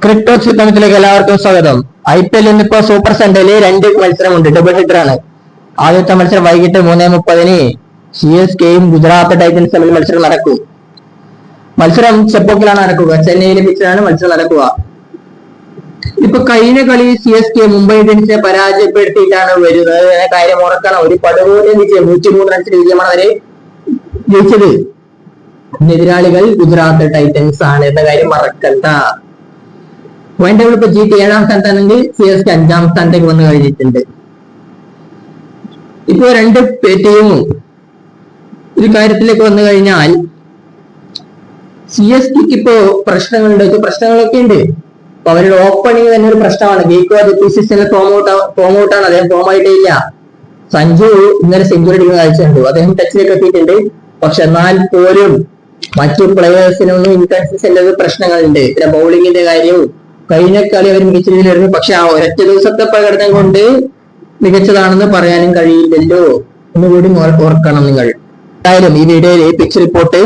Cricket ചിത്രത്തിലേക്ക് എല്ലാവർക്കും സ്വാഗതം. IPL ഇന്നിപ്പോ സൂപ്പർ സൺഡേയില് 2 മത്സരമുണ്ട്, ഡബിൾ ഹിറ്റർ ആണ്. ആദ്യത്തെ മത്സരം വൈകിട്ട് 3:30 CSKയും ഗുജറാത്ത് ടൈറ്റൻസ് തമ്മിൽ മത്സരം നടക്കും. മത്സരം ചെപ്പോക്കിലാണ് നടക്കുക, ചെന്നൈയിലെ പിച്ചിലാണ് മത്സരം നടക്കുക. ഇപ്പൊ കഴിഞ്ഞ കളി CSK മുംബൈ ഇന്ത്യൻസിനെ പരാജയപ്പെടുത്തിയിട്ടാണ് വരുന്നത്. കാര്യം ഓർക്കണം, ഒരു പടുകൂടിയ വിജയം 103 റൺസിന്റെ വിജയമാണ് അവര് ജയിച്ചത്. എതിരാളികൾ ഗുജറാത്ത് ടൈറ്റൻസ് ആണ് എന്ന കാര്യം മറക്കണ്ട. പോയിന്റ് ടേബിൾ ഇപ്പൊ GT 7ാം സ്ഥാനത്താണെങ്കിൽ CSK 5ാം സ്ഥാനത്തേക്ക് വന്നു കഴിഞ്ഞിട്ടുണ്ട്. ഇപ്പോ രണ്ട് ടീമും ഒരു കാര്യത്തിലേക്ക് വന്നു കഴിഞ്ഞാൽ CSKക്ക് ഇപ്പോ പ്രശ്നങ്ങളൊക്കെ ഉണ്ട്. അപ്പൊ അവരുടെ ഓപ്പണിംഗ് തന്നെ ഒരു പ്രശ്നമാണ്. ഗെയ്ക്വാഡ് ആദ്യത്തെ സീസണിൽ ഫോം ഔട്ടാണ്, അദ്ദേഹം ഫോം ആയിട്ടേ ഇല്ല. സഞ്ജു ഇന്നലെ സെഞ്ചുറി അടിക്കുന്ന കാഴ്ചയുണ്ട്, അദ്ദേഹം ടച്ചിലേക്ക് എത്തിയിട്ടുണ്ട്. പക്ഷെ എന്നാൽ പോലും മറ്റു പ്ലെയേഴ്സിനൊന്നും ഇൻകൺസിസ്റ്റന്റ് പ്രശ്നങ്ങളുണ്ട്. പിന്നെ ബൗളിങ്ങിന്റെ കാര്യവും കഴിഞ്ഞ കളി അവർ മികച്ച രീതിയിലായിരുന്നു. പക്ഷെ ആ ഒരൊറ്റ ദിവസത്തെ പ്രകടനം കൊണ്ട് മികച്ചതാണെന്ന് പറയാനും കഴിയില്ലല്ലോ, ഒന്നുകൂടി ഓർക്കണം നിങ്ങൾ. എന്തായാലും ഈ വീഡിയോയിൽ പിച്ച് റിപ്പോർട്ട്,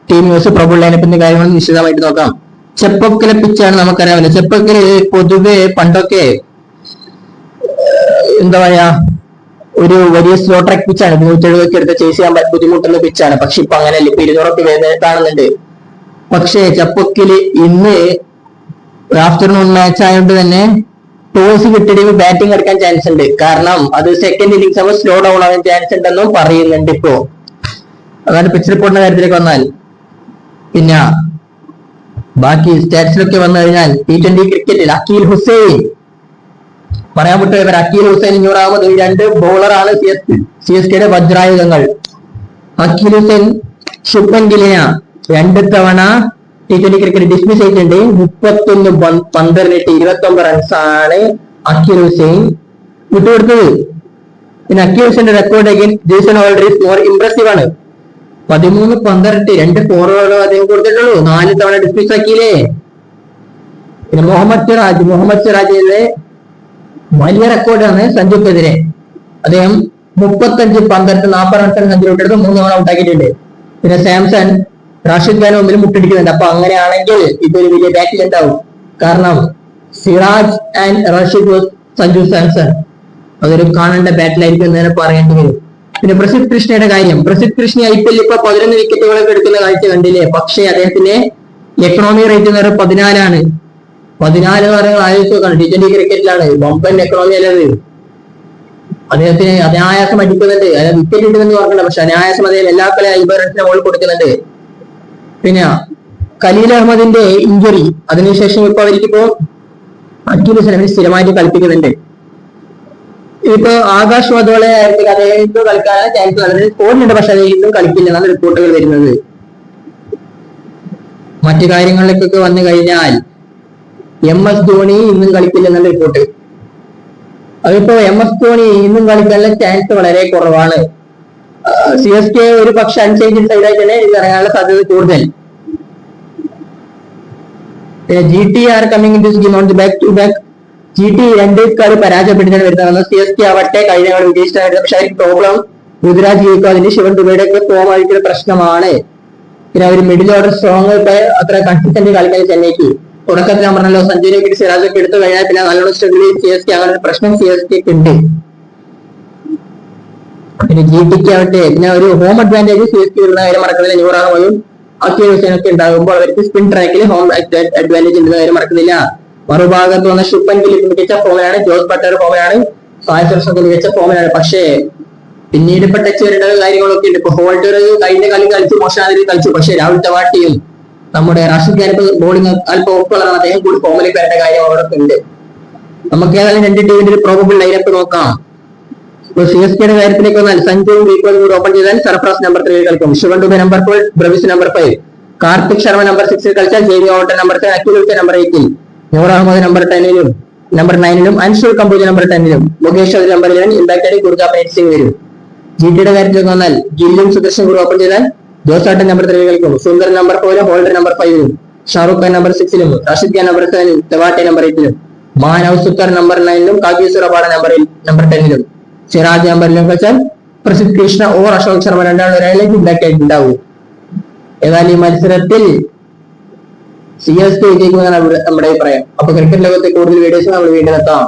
ടീം ന്യൂസ്, പ്രബുൾ ലൈനപ്പിന്റെ കാര്യങ്ങൾ വിശദമായിട്ട് നോക്കാം. ചെപ്പോക്കിലെ പിച്ചാണ് നമുക്കറിയാമല്ലോ. ചെപ്പോക്കില് പൊതുവെ പണ്ടൊക്കെ എന്താ പറയാ ഒരു വലിയ സ്ലോ ട്രാക്ക് പിച്ചാണ്, 170 എടുത്ത് ചേസ് ചെയ്യാൻ ബുദ്ധിമുട്ടുള്ള പിച്ചാണ്. പക്ഷെ ഇപ്പൊ അങ്ങനെയല്ല, ഇപ്പൊ 200 വരുന്നത് കാണുന്നുണ്ട്. പക്ഷേ ചെപ്പോക്കില് ഇന്ന് ആഫ്റ്റർനൂൺ മാച്ച് ആയതുകൊണ്ട് തന്നെ ടോസ് കിട്ടിയിട്ട് ബാറ്റിംഗ് എടുക്കാൻ ചാൻസ് ഉണ്ട്. കാരണം അത് സെക്കൻഡ് ഇന്നിംഗ്സ് ആവുമ്പോൾ സ്ലോ ഡൗൺ ആവാൻ ചാൻസ് ഉണ്ടെന്നും പറയുന്നുണ്ട് ഇപ്പോ. അതാണ് പിച്ച് റിപ്പോർട്ടിന്റെ കാര്യത്തിലേക്ക് വന്നാൽ. പിന്നെ ബാക്കി സ്റ്റാറ്റ്സിലൊക്കെ വന്നു കഴിഞ്ഞാൽ T20 ക്രിക്കറ്റിൽ അക്കീൽ ഹുസൈൻ പറയാൻ വിട്ടു. ഇവർ അക്കീൽ ഹുസൈൻ 100ാമത് 2 ബൗളറാണ് CSKയുടെ വജ്രായുധങ്ങൾ. അക്കീൽ ഹുസൈൻ, ശുഭ്മൻ ഗില്ലിന 2 തവണ T20 ക്രിക്കറ്റ് ഡിസ്മിസ് ചെയ്തിട്ടുണ്ട്. 31 പന്തിട്ട് 29 റൺസാണ് അക്കീൽ ഹുസൈൻ വിട്ടുകൊടുത്തത്. പിന്നെ അക്കീൽ ഹുസൈന്റെ റെക്കോർഡ് അഗൈൻസ്റ്റ് ജേസൺ ഓൾഡ്രിസ് മോർ ഇംപ്രസീവ് ആണ്. 13 പന്തിട്ട് 2 ഫോറുകളോ അദ്ദേഹം കൊടുത്തിട്ടുള്ളൂ, 4 തവണ ഡിസ്മിസ് ആക്കിയില്ലേ. പിന്നെ മുഹമ്മദ് സിറാജിന്റെ വലിയ റെക്കോർഡാണ് സഞ്ജുക്കെതിരെ. അദ്ദേഹം 35 പന്തിട്ട് 40 റൺസാണ് സഞ്ജു വിട്ടെടുത്ത് 3 തവണ ഔട്ടാക്കിയിട്ടുണ്ട്. പിന്നെ സാംസൺ റാഷിദ് ഖാൻ മുമ്പിൽ മുട്ടെടുക്കുന്നുണ്ട്. അപ്പൊ അങ്ങനെയാണെങ്കിൽ ഇതൊരു വലിയ ബാറ്റിൽ ഉണ്ടാവും. കാരണം സിറാജ് ആൻഡ് റാഷിദ് സഞ്ജു സാംസൺ അതൊരു കാണേണ്ട ബാറ്റിലായിരിക്കും എന്ന് തന്നെ പറയേണ്ടി വരും. പിന്നെ പ്രസിദ്ധ് കൃഷ്ണയുടെ കാര്യം, പ്രസിദ്ധ് കൃഷ്ണ IPL ഇപ്പൊ 11 വിക്കറ്റുകളൊക്കെ എടുക്കുന്ന കാഴ്ച കണ്ടില്ലേ. പക്ഷേ അദ്ദേഹത്തിന്റെ എക്കണോമി റേറ്റ് എന്ന് പറയുന്നത് 14 ആണ്. 14 താരങ്ങൾ ആലോചിച്ച് നോക്കാണ്, T20 ക്രിക്കറ്റിലാണ്, ബൊമ്പൻ എക്കണോമി അല്ലത്. അദ്ദേഹത്തിന് അനായാസം അടിക്കുന്നുണ്ട്, അതായത് വിക്കറ്റ് കിട്ടുമെന്ന് പറഞ്ഞില്ല, പക്ഷെ അനായാസം അദ്ദേഹം എല്ലാ കളി 50 റൺസിന് മുകളിൽ കൊടുക്കുന്നുണ്ട്. പിന്നെ ഖലീൽ അഹമ്മദിന്റെ ഇഞ്ചുറി, അതിനുശേഷം ഇപ്പൊ അവർക്കിപ്പോ അക്കീൽ ഹുസൈൻ സ്ഥിരമായിട്ട് കളിപ്പിക്കുന്നുണ്ട്. ഇപ്പൊ ആകാശ് വധോളെ അദ്ദേഹം കളിക്കാനുള്ള ചാൻസ് വളരെ സ്കോറിനുണ്ട്, പക്ഷെ അദ്ദേഹം ഇന്നും കളിക്കില്ലെന്നാണ് റിപ്പോർട്ടുകൾ വരുന്നത്. മറ്റു കാര്യങ്ങളിലേക്കൊക്കെ വന്നു കഴിഞ്ഞാൽ MS ധോണി ഇന്നും കളിക്കില്ലെന്നുള്ള റിപ്പോർട്ട്. അതിപ്പോ MS ധോണി ഇന്നും കളിക്കാനുള്ള ചാൻസ് വളരെ കുറവാണ്. CSK ഒരു പക്ഷെ അൺചേഞ്ച് സൈഡായി തന്നെ ഇറങ്ങാനുള്ള സാധ്യത കൂടുതൽ. GT are coming in this game on the back to back. GT 2 കളി പരാജയപ്പെടുത്തിയാണ് വരുന്നത്. CSK ആവട്ടെ കഴിഞ്ഞ കളി വിജയിച്ചിട്ടായിരുന്നു. പക്ഷെ അതിന് പ്രോബ്ലം ഋതുരാജ് ഗെയ്ക്വാദിന്റെ ശിവൻ ദുബൈയുടെ ഒക്കെ ഫോം ആയിരിക്കുന്ന പ്രശ്നമാണ്. പിന്നെ അവർ മിഡിൽ ഓർഡർ സ്ട്രോങ് അത്ര കൺസിസ്റ്റന്റ് കളിക്കാൻ ചെന്നൈക്ക്. തുടക്കത്തിൽ ഞാൻ പറഞ്ഞല്ലോ, സഞ്ജുവിനെ കിട്ടി സിറാജൊക്കെ എടുത്തു കഴിഞ്ഞാൽ പിന്നെ നല്ലോണം സ്ട്രഗിൾ CSK അങ്ങനെ ഒരു പ്രശ്നം CSK ഉണ്ട്. പിന്നെ GTക്ക് ആവട്ടെ പിന്നെ ഒരു ഹോം അഡ്വാൻറ്റേജ് CSK ഉള്ള കാര്യം മറക്കുന്നില്ല. 100 അക്കീൽ ഹുസൈൻ ഒക്കെ ഉണ്ടാകുമ്പോൾ അവർക്ക് സ്പിൻ ട്രാക്കിൽ ഹോം അഡ്വാൻറ്റേജ് ഉണ്ടെന്ന കാര്യം മറക്കുന്നില്ല. മറുഭാഗത്ത് വന്ന ശുഭ്മൻ ഗിൽ മികച്ച ഫോമിലാണ്, ജോസ് ബട്ട്ലർ ഫോമിലാണ്, സായ് സുരക്ഷ മികച്ച ഫോമിലാണ്. പക്ഷേ പിന്നീട് ഇപ്പൊ ടച്ച് വരേണ്ട കാര്യങ്ങളൊക്കെ ഉണ്ട്. ഇപ്പൊ ഹോൾഡർ കഴിഞ്ഞ കളി കളിച്ചു, മോശം കളിച്ചു. പക്ഷെ രാഹുൽ തവാട്ടിയും നമ്മുടെ റാഷിദ് ഖാൻ ഇപ്പൊ ബോളിംഗ് അല്പം ഓപ്പുകളാണ്, അദ്ദേഹം കൂടി ഫോമിലേക്ക് വരേണ്ട കാര്യം അവിടെ ഉണ്ട്. നമുക്ക് ഏതായാലും 2 ടീമിന്റെ ഒരു പ്രോബബിൾ ലൈനപ്പ് നോക്കാം. ഇപ്പൊ CSKയുടെ കാര്യത്തിലേക്ക് വന്നാൽ സഞ്ജുവും ഗെയ്ക്വാദും കൂടി ഓപ്പൺ ചെയ്താൽ സർഫറാസ് നമ്പർ 3 കളിക്കും, Shivam Dube number 4, Brevis number 5, Kartik Sharma number 6 കളിച്ചാൽ Jamie Overton number 7, Akeal Hosein number 8, Noor Ahmad number 10 number 9 Anshul Kamboj number 10 Mukesh Choudhary number 11 impact ആയി ഗുർജാപ്രീത് സിംഗ് വരും. GTയുടെ കാര്യത്തിലേക്ക് വന്നാൽ ഗില്ലും സുദർശൻ കൂടി ഓപ്പൺ ചെയ്താൽ ജോസാട്ടൻ നമ്പർ 3 കളിക്കും, Sundar number 4, Holder number 5, Shahrukh Khan number 6, Rashid Khan number 7, Tewatia number 8, Manav Suthar number 9, Kagiso Rabada number 10, Siraj number 11 കളിച്ചാൽ പ്രസിദ്ധ് കൃഷ്ണ ഓർ അശോക് ശർമ്മ രണ്ടാളും ഒരാളിലേക്ക് ഇമ്പാക്ട് ആയിട്ടുണ്ടാവും. ഏതായാലും ഈ മത്സരത്തിൽ CSK വിജയിക്കുന്നതാണ് നമ്മുടെ അഭിപ്രായം. അപ്പൊ ക്രിക്കറ്റ് ലോകത്തെ കൂടുതൽ വീഡിയോസ് നമ്മൾ വീണ്ടും എത്താം.